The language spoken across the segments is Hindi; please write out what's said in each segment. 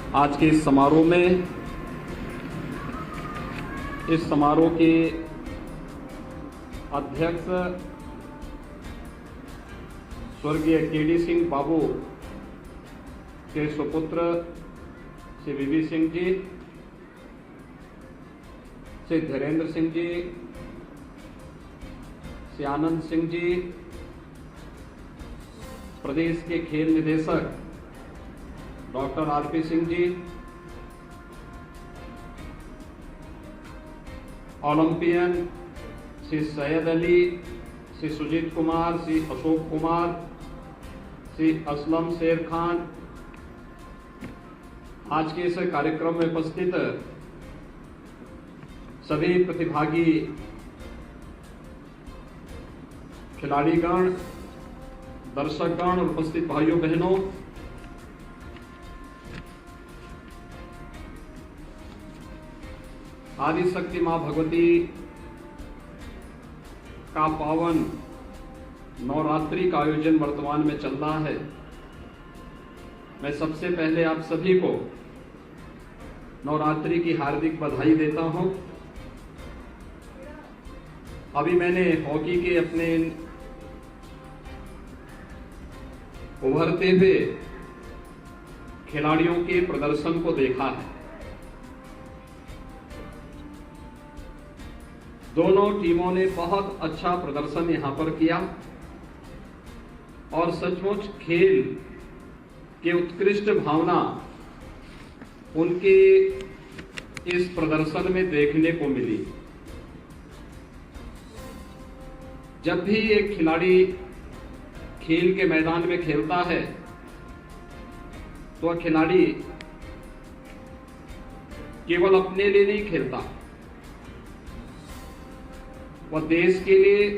आज के इस समारोह के अध्यक्ष स्वर्गीय केडी सिंह बाबू के सुपुत्र श्री वीवी सिंह जी, श्री धीरेन्द्र सिंह जी, श्री आनंद सिंह जी, प्रदेश के खेल निदेशक doctor RP Singh ji, Olympian Shri Syed Ali, Shri Sujit Kumar, Shri Ashok Kumar, Shri Aslam Sher Khan, आज के इस कार्यक्रम में उपस्थित सभी प्रतिभागी खिलाड़ीगण, दर्शकगण और उपस्थित भाइयों बहनों, आदि शक्ति मां भगवती का पावन नवरात्रि का आयोजन वर्तमान में चल रहा है। मैं सबसे पहले आप सभी को नवरात्रि की हार्दिक बधाई देता हूं। अभी मैंने हॉकी के अपने उभरते हुए खिलाड़ियों के प्रदर्शन को देखा है। दोनों टीमों ने बहुत अच्छा प्रदर्शन यहां पर किया और सचमुच खेल की उत्कृष्ट भावना उनके इस प्रदर्शन में देखने को मिली। जब भी एक खिलाड़ी खेल के मैदान में खेलता है तो वह खिलाड़ी केवल अपने लिए नहीं खेलता, वह देश के लिए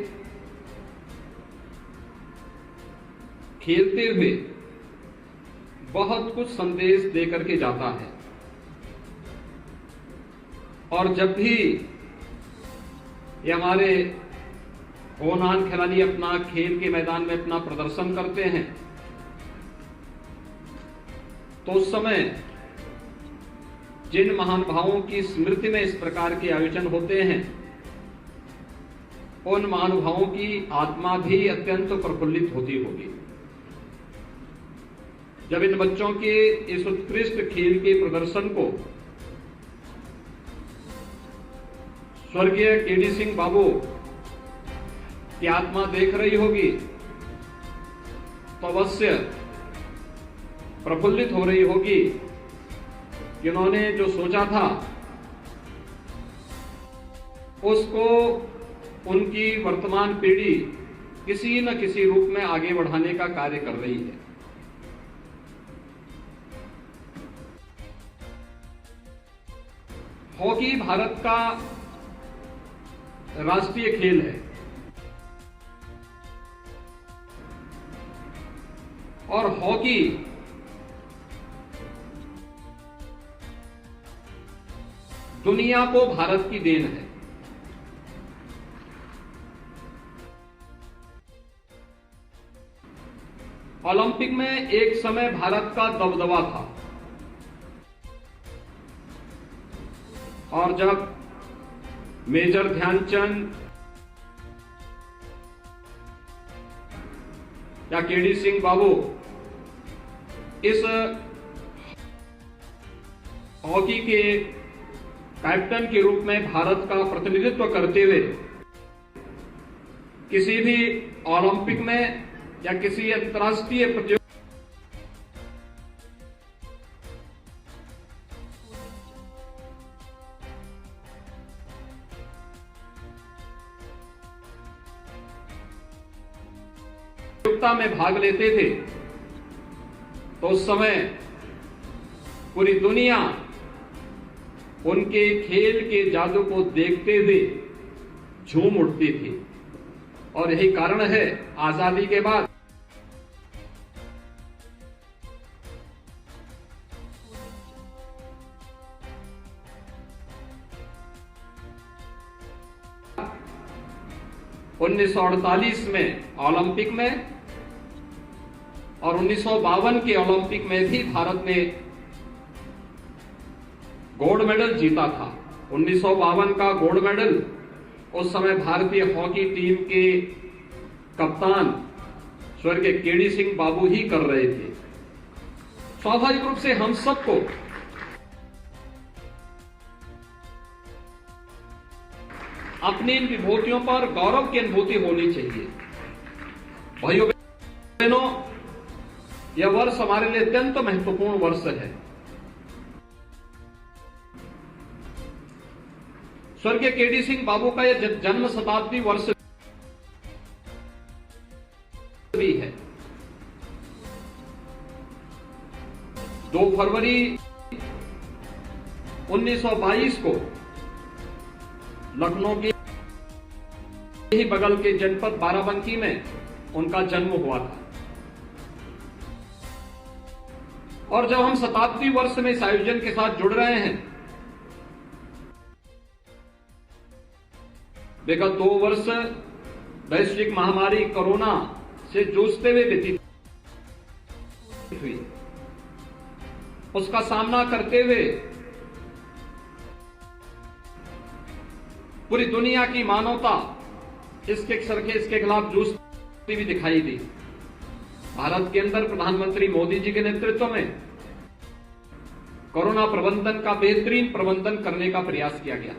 खेलते हुए बहुत कुछ संदेश देकर के जाता है। और जब भी ये हमारे होनहार खिलाड़ी अपना खेल के मैदान में अपना प्रदर्शन करते हैं तो उस समय जिन महानुभावों की स्मृति में इस प्रकार के आयोजन होते हैं उन महानुभावों की आत्मा भी अत्यंत प्रफुल्लित होती होगी जब इन बच्चों के इस उत्कृष्ट खेल के प्रदर्शन को स्वर्गीय केडी सिंह बाबू की आत्मा देख रही होगी तो अवश्य प्रफुल्लित हो रही होगी कि उन्होंने जो सोचा था उसको उनकी वर्तमान पीढ़ी किसी न किसी रूप में आगे बढ़ाने का कार्य कर रही है। हॉकी भारत का राष्ट्रीय खेल है और हॉकी दुनिया को भारत की देन है। ओलंपिक में एक समय भारत का दबदबा था और जब मेजर ध्यानचंद या केडी सिंह बाबू इस हॉकी के कैप्टन के रूप में भारत का प्रतिनिधित्व करते हुए किसी भी ओलंपिक में या किसी अंतर्राष्ट्रीय प्रतियोगिता में भाग लेते थे तो उस समय पूरी दुनिया उनके खेल के जादू को देखते हुए झूम उठती थी और यही कारण है आजादी के बाद (1948) में ओलंपिक में और 1952 के ओलंपिक में भी भारत ने गोल्ड मेडल जीता था। 1952 का गोल्ड मेडल उस समय भारतीय हॉकी टीम के कप्तान स्वर्गीय केडी सिंह बाबू ही कर रहे थे। स्वाभाविक रूप से हम सबको अपनी इन विभूतियों पर गौरव की अनुभूति होनी चाहिए। भाइयों बहनों, यह वर्ष हमारे लिए अत्यंत महत्वपूर्ण वर्ष है। स्वर्गीय केडी सिंह बाबू का यह जन्म शताब्दी वर्ष भी है। 2 फरवरी 1922 को लखनऊ के ही बगल के जनपद बाराबंकी में उनका जन्म हुआ था। और जब हम शताब्दी वर्ष में इस आयोजन के साथ जुड़ रहे हैं, विगत 2 वर्ष वैश्विक महामारी कोरोना से जूझते हुए व्यतीत हुई। उसका सामना करते हुए पूरी दुनिया की मानवता इसके खिलाफ जूझती भी दिखाई दी। भारत के अंदर प्रधानमंत्री मोदी जी के नेतृत्व में कोरोना प्रबंधन का बेहतरीन प्रबंधन करने का प्रयास किया गया,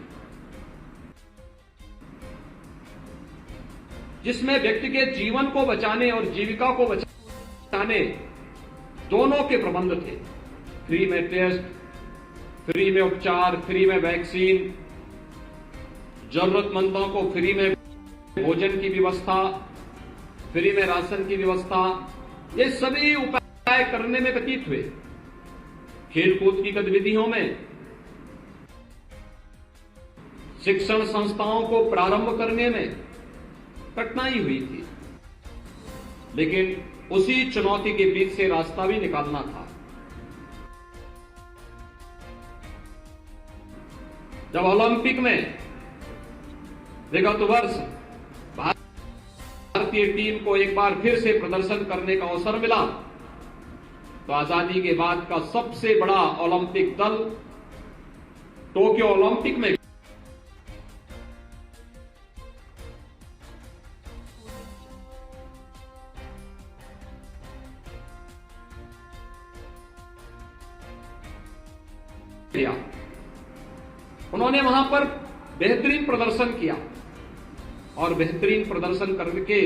जिसमें व्यक्ति के जीवन को बचाने और जीविका को बचाने दोनों के प्रबंध थे। फ्री में टेस्ट, फ्री में उपचार, फ्री में वैक्सीन, जरूरतमंदों को फ्री में भोजन की व्यवस्था, फ्री में राशन की व्यवस्था, ये सभी उपाय करने में व्यतीत हुए। खेलकूद की गतिविधियों में, शिक्षण संस्थाओं को प्रारंभ करने में कठिनाई हुई थी, लेकिन उसी चुनौती के बीच से रास्ता भी निकालना था। जब ओलंपिक में विगत वर्ष भारतीय टीम को एक बार फिर से प्रदर्शन करने का अवसर मिला, तो आजादी के बाद का सबसे बड़ा ओलंपिक दल टोक्यो ओलंपिक में किया। उन्होंने वहां पर बेहतरीन प्रदर्शन किया और बेहतरीन प्रदर्शन करके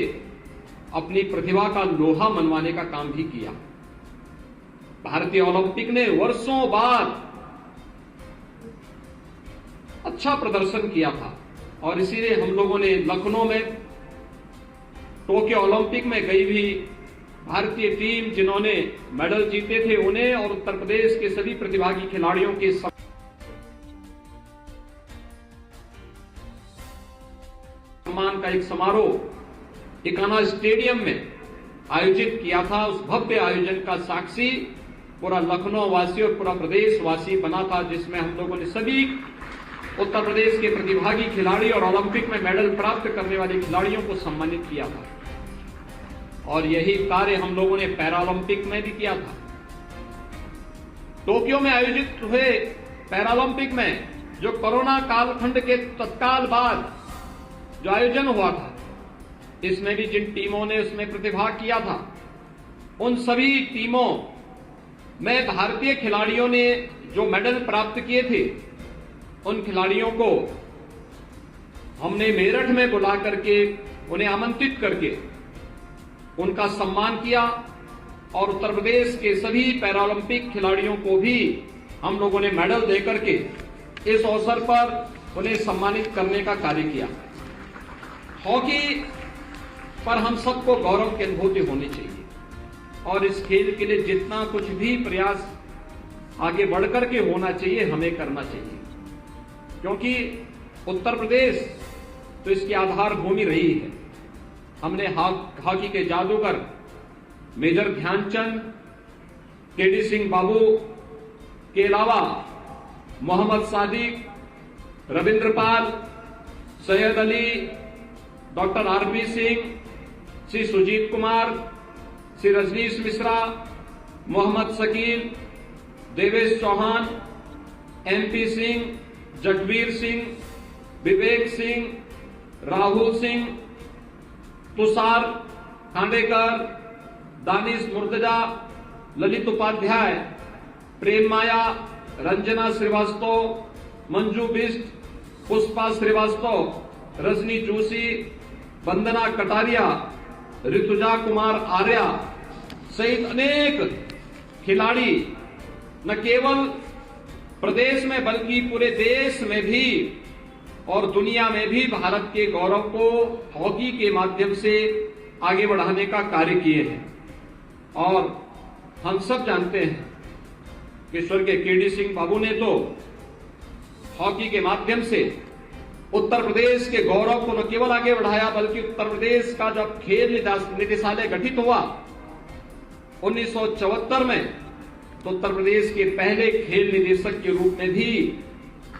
अपनी प्रतिभा का लोहा मनवाने का काम भी किया। भारतीय ओलंपिक ने वर्षों बाद अच्छा प्रदर्शन किया था और इसीलिए हम लोगों ने लखनऊ में टोक्यो ओलंपिक में गई भी भारतीय टीम जिन्होंने मेडल जीते थे उन्हें और उत्तर प्रदेश के सभी प्रतिभागी खिलाड़ियों के सम्मान का एक समारोह इकाना स्टेडियम में आयोजित किया था। उस भव्य आयोजन का साक्षी पूरा लखनऊ वासी और पूरा प्रदेश वासी बना था, जिसमें हम लोगों ने सभी उत्तर प्रदेश के प्रतिभागी खिलाड़ी और ओलंपिक में मेडल प्राप्त करने वाले खिलाड़ियों को सम्मानित किया था। और यही कार्य हम लोगों ने पैरालंपिक में भी किया था। टोक्यो में आयोजित हुए पैरालंपिक में जो कोरोना कालखंड के तत्काल बाद जो आयोजन हुआ था, इसमें भी जिन टीमों ने उसमें प्रतिभाग किया था, उन सभी टीमों में भारतीय खिलाड़ियों ने जो मेडल प्राप्त किए थे, उन खिलाड़ियों को हमने मेरठ में बुला करके उन्हें आमंत्रित करके उनका सम्मान किया और उत्तर प्रदेश के सभी पैरालंपिक खिलाड़ियों को भी हम लोगों ने मेडल देकर के इस अवसर पर उन्हें सम्मानित करने का कार्य किया। हॉकी पर हम सबको गौरव की अनुभूति होनी चाहिए और इस खेल के लिए जितना कुछ भी प्रयास आगे बढ़कर के होना चाहिए हमें करना चाहिए, क्योंकि उत्तर प्रदेश तो इसकी आधार भूमि रही है। हमने हॉकी के जादूगर मेजर ध्यानचंद, केडी सिंह बाबू के अलावा Mohammad Sadiq, Ravindrapal, Syed Ali, doctor RP Singh, Shri Sujit Kumar, Shri Rajnish Mishra, Mohammad Shakeel, Devesh Chauhan, MP Singh, Jagbir Singh, Vivek Singh, Rahul Singh, Tushar Khandekar, Danish Murtaza, Lalit Upadhyay, Prem Maya, Ranjana Srivastava, Manju Bisht, Pushpa Srivastava, Rajni Joshi, Vandana Kataria, Rituja Kumar Arya सहित अनेक खिलाड़ी न केवल प्रदेश में बल्कि पूरे देश में भी और दुनिया में भी भारत के गौरव को हॉकी के माध्यम से आगे बढ़ाने का कार्य किए हैं। और हम सब जानते हैं कि स्वर्गीय केडी सिंह बाबू ने तो हॉकी के माध्यम से उत्तर प्रदेश के गौरव को न केवल आगे बढ़ाया बल्कि उत्तर प्रदेश का जब खेल निदेशालय गठित हुआ 1974 में, तो उत्तर प्रदेश के पहले खेल निदेशक के रूप में भी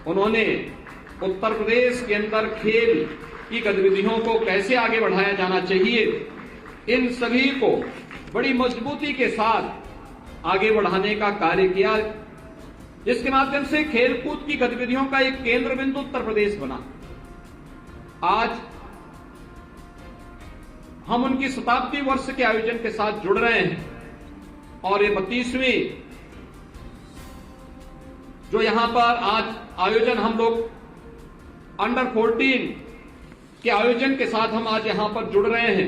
उन्होंने उत्तर प्रदेश के अंदर खेल की गतिविधियों को कैसे आगे बढ़ाया जाना चाहिए, इन सभी को बड़ी मजबूती के साथ आगे बढ़ाने का कार्य किया, जिसके माध्यम से खेलकूद की गतिविधियों का एक केंद्र बिंदु उत्तर प्रदेश बना। आज हम उनकी शताब्दी वर्ष के आयोजन के साथ जुड़ रहे हैं और ये 32वीं जो यहां पर आज आयोजन हम लोग अंडर 14 के आयोजन के साथ हम आज यहां पर जुड़ रहे हैं,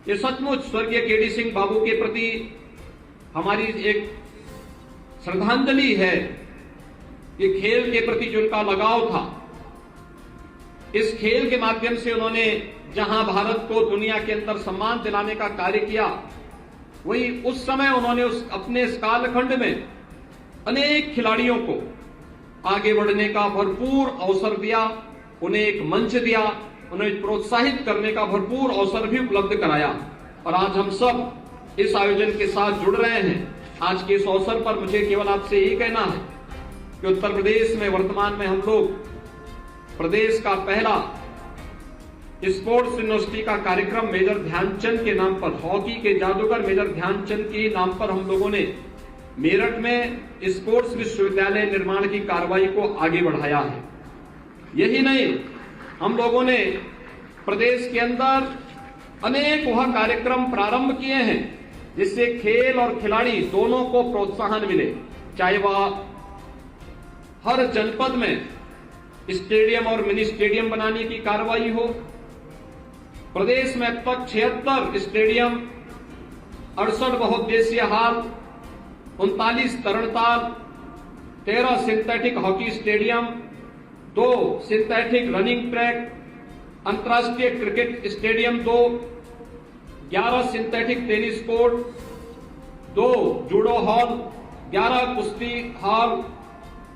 ये सचमुच स्वर्गीय केडी सिंह बाबू के प्रति हमारी एक श्रद्धांजलि है कि खेल के प्रति जो उनका लगाव था, इस खेल के माध्यम से उन्होंने जहां भारत को दुनिया के अंदर सम्मान दिलाने का कार्य किया, वही उस समय उन्होंने अपने इस कालखंड में अनेक खिलाड़ियों को आगे बढ़ने का भरपूर अवसर दिया, उन्हें एक मंच दिया, उन्हें प्रोत्साहित करने का भरपूर अवसर भी उपलब्ध कराया। और आज हम सब इस आयोजन के साथ जुड़ रहे हैं। आज के इस अवसर पर मुझे केवल आपसे यही कहना है कि उत्तर प्रदेश में वर्तमान में हम लोग प्रदेश का पहला स्पोर्ट्स यूनिवर्सिटी का कार्यक्रम मेजर ध्यानचंद के नाम पर, हॉकी के जादूगर मेजर ध्यानचंद के नाम पर हम लोगों ने मेरठ में स्पोर्ट्स विश्वविद्यालय निर्माण की कार्रवाई को आगे बढ़ाया है। यही नहीं, हम लोगों ने प्रदेश के अंदर अनेक वह कार्यक्रम प्रारंभ किए हैं जिससे खेल और खिलाड़ी दोनों को प्रोत्साहन मिले, चाहे वह हर जनपद में स्टेडियम और मिनी स्टेडियम बनाने की कार्रवाई हो। प्रदेश में अब तक 76 स्टेडियम, 68 बहुउद्देशीय हॉल, 39 तरणताल, 13 synthetic hockey stadium, 2 synthetic running track, अंतर्राष्ट्रीय cricket stadium 2, 11 synthetic tennis court, 2 judo hall, 11 कुश्ती hall,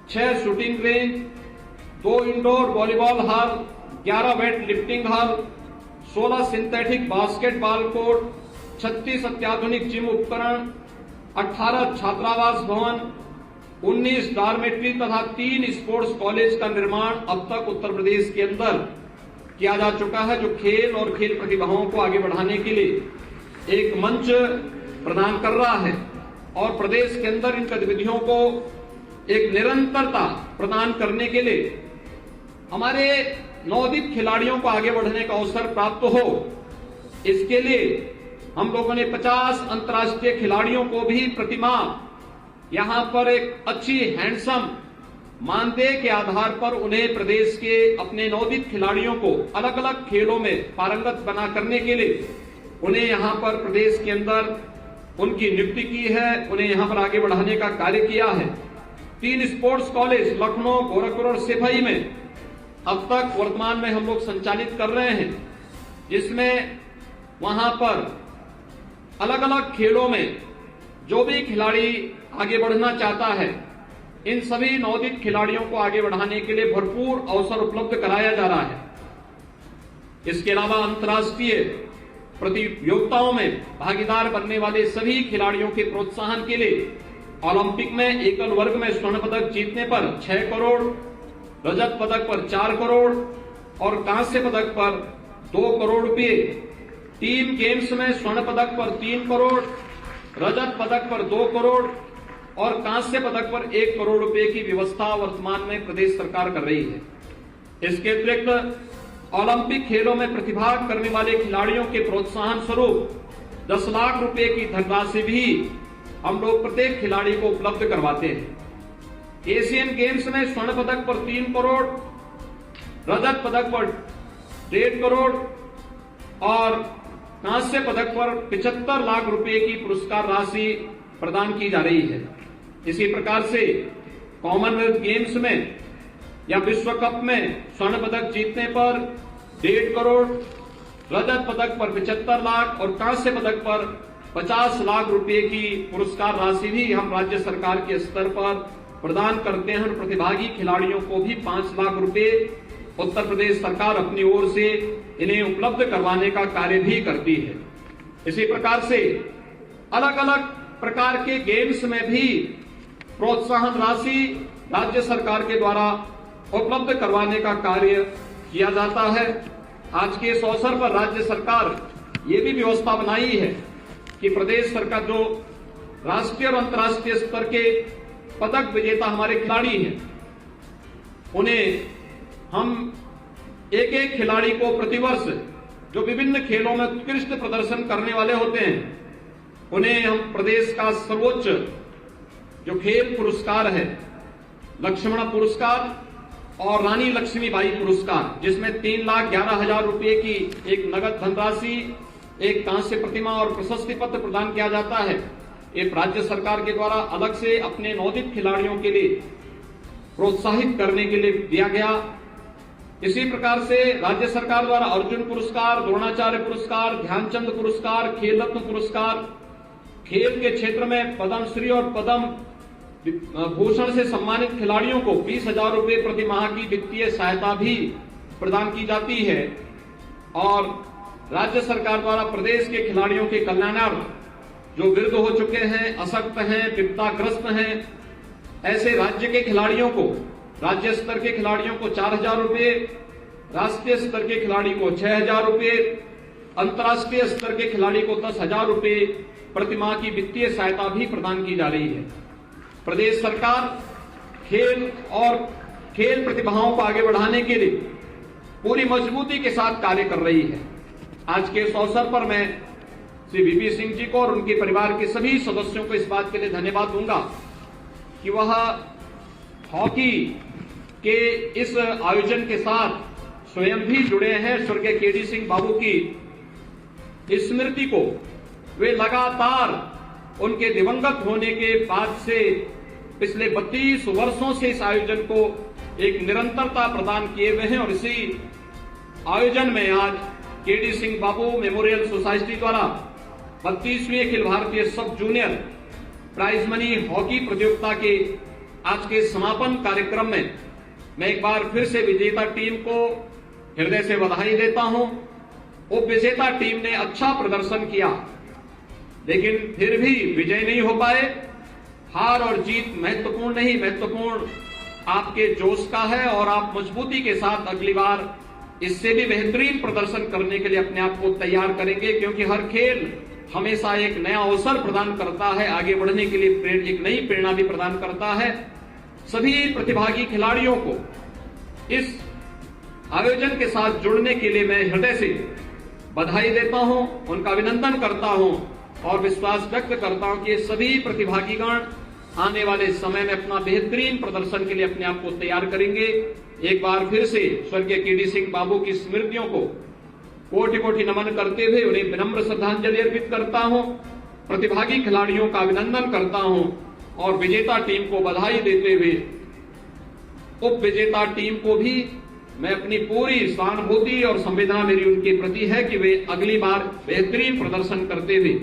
6 shooting range, 2 indoor volleyball hall, 11 weight lifting hall, 16 synthetic basketball court, 36 अत्याधुनिक जिम उपकरण, 18 छात्रावास भवन, 19 डॉर्मेट्री तथा 3 स्पोर्ट्स कॉलेज का निर्माण अब तक उत्तर प्रदेश के अंदर किया जा चुका है, जो खेल और खेल प्रतिभाओं को आगे बढ़ाने के लिए एक मंच प्रदान कर रहा है और प्रदेश के अंदर इन गतिविधियों को एक निरंतरता प्रदान करने के लिए हमारे नवोदित खिलाड़ियों को आगे बढ़ने का अवसर प्राप्त हो। इसके लिए हम लोगों ने 50 अंतर्राष्ट्रीय खिलाड़ियों को भी प्रतिमाह यहां पर एक अच्छी हैंडसम मानदेय के आधार पर उन्हें प्रदेश के अपने नवोदित खिलाड़ियों को अलग अलग खेलों में पारंगत बना करने के लिए उन्हें यहां पर प्रदेश के अंदर उनकी नियुक्ति की है, उन्हें यहां पर आगे बढ़ाने का कार्य किया है। 3 स्पोर्ट्स कॉलेज लखनऊ, गोरखपुर और सिपाही में अब तक वर्तमान में हम लोग संचालित कर रहे हैं, जिसमें वहां पर अलग अलग खेलों में जो भी खिलाड़ी आगे बढ़ना चाहता है, इन सभी नवोदित खिलाड़ियों को आगे बढ़ाने के लिए भरपूर अवसर उपलब्ध कराया जा रहा है। इसके अलावा अंतर्राष्ट्रीय प्रतियोगिताओं में भागीदार बनने वाले सभी खिलाड़ियों के प्रोत्साहन के लिए ओलंपिक में एकल वर्ग में स्वर्ण पदक जीतने पर 6 करोड़, रजत पदक पर 4 करोड़ और कांस्य पदक पर 2 करोड़ रुपए, टीम गेम्स में स्वर्ण पदक पर 3 करोड़, रजत पदक पर 2 करोड़, और कांस्य पदक पर 1 करोड़ रुपए की व्यवस्था वर्तमान में प्रदेश सरकार कर रही है। इसके अतिरिक्त ओलंपिक खेलों में प्रतिभाग करने वाले खिलाड़ियों के प्रोत्साहन स्वरूप 10 लाख रुपए की धनराशि भी हम लोग प्रत्येक खिलाड़ी को उपलब्ध करवाते हैं। एशियन गेम्स में स्वर्ण पदक पर 3 करोड़, रजत पदक पर 1.5 करोड़ और कांस्य पदक पर 75 लाख रुपए की पुरस्कार राशि प्रदान की जा रही है। इसी प्रकार से कॉमनवेल्थ गेम्स में या विश्व कप में स्वर्ण पदक जीतने पर 1.5 करोड़, रजत पदक पर 75 लाख और कांस्य पदक पर 50 लाख रुपए की पुरस्कार राशि भी हम राज्य सरकार के स्तर पर प्रदान करते हैं और प्रतिभागी खिलाड़ियों को भी 5 लाख रुपए उत्तर प्रदेश सरकार अपनी ओर से इन्हें उपलब्ध करवाने का कार्य भी करती है। इसी प्रकार से अलग अलग प्रकार के गेम्स में भी प्रोत्साहन राशि राज्य सरकार के द्वारा उपलब्ध करवाने का कार्य किया जाता है। आज के इस अवसर पर राज्य सरकार ये भी व्यवस्था बनाई है कि प्रदेश सरकार जो राष्ट्रीय और अंतर्राष्ट्रीय स्तर के पदक विजेता हमारे खिलाड़ी हैं, उन्हें हम एक खिलाड़ी को प्रतिवर्ष जो विभिन्न खेलों में उत्कृष्ट प्रदर्शन करने वाले होते हैं, उन्हें हम प्रदेश का सर्वोच्च जो खेल पुरस्कार है, लक्ष्मण पुरस्कार और रानी लक्ष्मीबाई पुरस्कार, जिसमें 3,11,000 रुपए की एक नगद धनराशि, एक कांस्य प्रतिमा और प्रशस्ति पत्र प्रदान किया जाता है। ये राज्य सरकार के द्वारा अलग से अपने नवोदित खिलाड़ियों के लिए प्रोत्साहित करने के लिए दिया गया। इसी प्रकार से राज्य सरकार द्वारा अर्जुन पुरस्कार, द्रोणाचार्य पुरस्कार, ध्यानचंद पुरस्कार, खेल रत्न पुरस्कार, खेल के क्षेत्र में पद्मश्री और पद्म भूषण से सम्मानित खिलाड़ियों को 20,000 रुपए प्रति माह की वित्तीय सहायता भी प्रदान की जाती है। और राज्य सरकार द्वारा प्रदेश के खिलाड़ियों के कल्याणार्थ जो वृद्ध हो चुके हैं, अशक्त हैं, विपदाग्रस्त हैं, ऐसे राज्य के खिलाड़ियों को, राज्य स्तर के खिलाड़ियों को 4,000 रुपए, राष्ट्रीय स्तर के खिलाड़ी को 6,000 रुपए, अंतर्राष्ट्रीय स्तर के खिलाड़ी को 10,000 रुपए प्रतिमाह की वित्तीय सहायता भी प्रदान की जा रही है। प्रदेश सरकार खेल और खेल प्रतिभाओं को आगे बढ़ाने के लिए पूरी मजबूती के साथ कार्य कर रही है। आज के इस अवसर पर मैं श्री वीपी सिंह जी को और उनके परिवार के सभी सदस्यों को इस बात के लिए धन्यवाद दूंगा कि वह हॉकी के इस आयोजन के साथ स्वयं भी जुड़े हैं। स्वर्गीय केडी सिंह बाबू की स्मृति को वे लगातार उनके दिवंगत होने के बाद से पिछले 32 वर्षों से इस आयोजन को एक निरंतरता प्रदान किए हुए हैं और इसी आयोजन में आज केडी सिंह बाबू मेमोरियल सोसाइटी द्वारा 32वीं अखिल भारतीय सब जूनियर प्राइज मनी हॉकी प्रतियोगिता के आज के समापन कार्यक्रम में मैं एक बार फिर से विजेता टीम को हृदय से बधाई देता हूं। उप विजेता टीम ने अच्छा प्रदर्शन किया, लेकिन फिर भी विजय नहीं हो पाए। हार और जीत महत्वपूर्ण नहीं, महत्वपूर्ण आपके जोश का है और आप मजबूती के साथ अगली बार इससे भी बेहतरीन प्रदर्शन करने के लिए अपने आप को तैयार करेंगे, क्योंकि हर खेल हमेशा एक नया अवसर प्रदान करता है, आगे बढ़ने के लिए एक नई प्रेरणा भी प्रदान करता है। सभी प्रतिभागी खिलाड़ियों को इस आयोजन के साथ जुड़ने के लिए मैं हृदय से बधाई देता हूं, उनका अभिनंदन करता हूं और विश्वास व्यक्त करता हूं कि सभी प्रतिभागीगण आने वाले समय में अपना बेहतरीन प्रदर्शन के लिए अपने आप को तैयार करेंगे। एक बार फिर से स्वर्गीय केडी सिंह बाबू की स्मृतियों को कोटि कोटि नमन करते हुए उन्हें विनम्र श्रद्धांजलि अर्पित करता हूं, प्रतिभागी खिलाड़ियों का अभिनंदन करता हूं और विजेता टीम को बधाई देते हुए उप विजेता टीम को भी मैं अपनी पूरी सहानुभूति और संवेदना मेरी उनके प्रति है कि वे अगली बार बेहतरीन प्रदर्शन करते हुए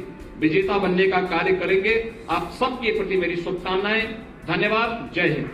विजेता बनने का कार्य करेंगे। आप सबके प्रति मेरी शुभकामनाएं। धन्यवाद। जय हिंद।